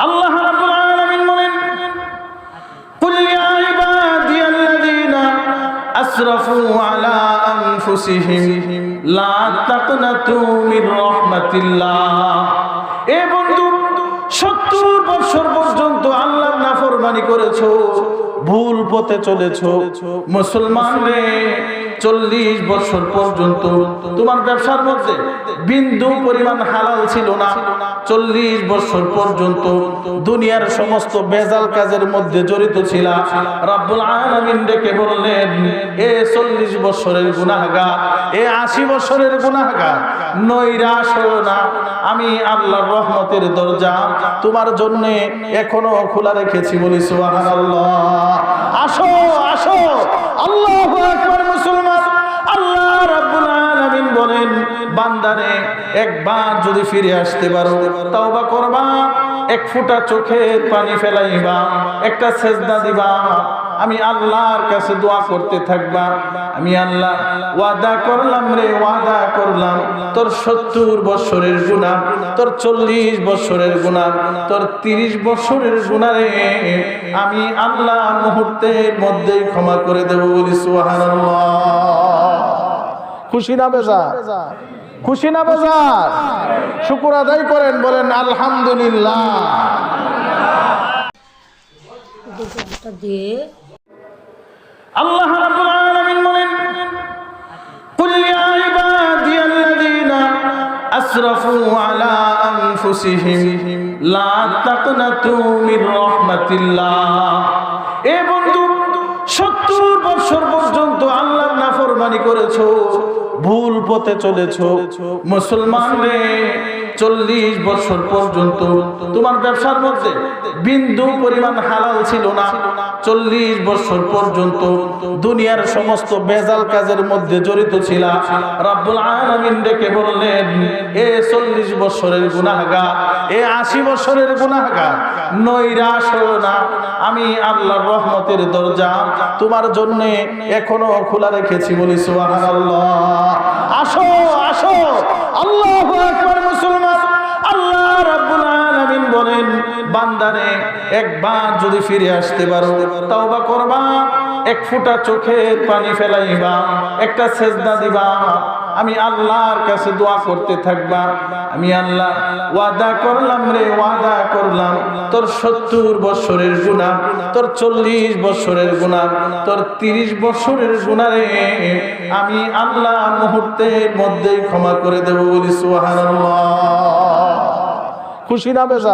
আল্লাহ রাব্বুল আলামিন বলেন, কুল ইয়া ইবাদিয়াল্লাযীনা আসরাফু আলা আনফুসিহিম লা তাকনাতু মির রাহমাতিল্লাহ। এ বন্ধু, 70 বছর পর্যন্ত আল্লাহর নাফরমানি করেছো, ভুল পথে চলেছো। মুসলমান রে, 40 বছর পর্যন্ত তোমার ব্যবসার মধ্যে বিন্দু পরিমাণ হালাল ছিল না। 40 বছর পর্যন্ত দুনিয়ার সমস্ত বেজাল কাজের মধ্যে জড়িত ছিলা। রব্বুল আলামিন ডেকে বললেন, এ 40 বছরের গুনাহগার, এ 80 বছরের গুনাহগার, নৈরাশ হও না। আমি আল্লাহর রহমতের দরজা তোমার জন্য এখনো খোলা রেখেছি। বলি সুবহানাল্লাহ। আসো আসো, আল্লাহু আকবার। মুসলমান, আল্লাহ রাব্বুল আলামিন বলেন, বান্দারে একবার যদি ফিরে আসতে পারো, তওবা করবা, এক ফোঁটা চোখের পানি ফেলাইবা, একটা সেজদা দিবা, আমি আল্লাহর কাছে দোয়া করতে থাকবা। আমি আল্লাহ ওয়াদা করলাম রে, ওয়াদা করলাম, তোর 70 বছরের গুনাহ, তোর 40 বছরের গুনাহ, তোর 30 বছরের গুনাহ রে আমি আল্লাহ মুহূর্তের মধ্যেই ক্ষমা করে দেব। বলি সুবহানাল্লাহ। খুশি না বেজার? খুশি না বেজার? শুকর আদায় করেন, বলেন আলহামদুলিল্লাহ। আল্লাহ রাব্বুল আলামিন বলেন, কুল ইয়া ইবাদিয়াল্লাযীনা আসরাফু আলা আনফুসিহিম লা তাকনাতু মির রাহমাতিল্লাহ। এ বন্ধু, 70 বছর পর্যন্ত আল্লাহর নাফরমানি করেছো, ভুল পথে চলেছো। মুসলমান রে, 40 বছর পর্যন্ত তোমার ব্যবসার মধ্যে বিন্দু পরিমাণ হালাল ছিল না। 40 বছর পর্যন্ত দুনিয়ার সমস্ত বেজাল কাজের মধ্যে জড়িত ছিলা। রব্বুল আলামিন ডেকে বললেন, এ 40 বছরের গুনাহগার, এ 80 বছরের গুনাহগার, নৈরাশ হও না। আমি আল্লাহর রহমতের দরজা তোমার জন্য এখনো খোলা রেখেছি। বলি সুবহানাল্লাহ। আসো আসো, আল্লাহু আকবার। মুসলমান, আল্লাহ রাব্বুল আলামিন বলেন, বান্দারে একবার যদি ফিরে আসতে পারো, তওবা করবা, এক ফোঁটা চোখের পানি ফেলাইবা, একটা সেজদা দিবা, আমি আল্লাহর কাছে দোয়া করতে থাকবা। আমি আল্লাহ ওয়াদা করলাম রে, ওয়াদা করলাম, তোর 70 বছরের গুনাহ, তোর 40 বছরের গুনাহ, তোর 30 বছরের গুনাহ রে আমি আল্লাহ মুহূর্তের মধ্যেই ক্ষমা করে দেব। বলি সুবহানাল্লাহ। খুশি না বেজার?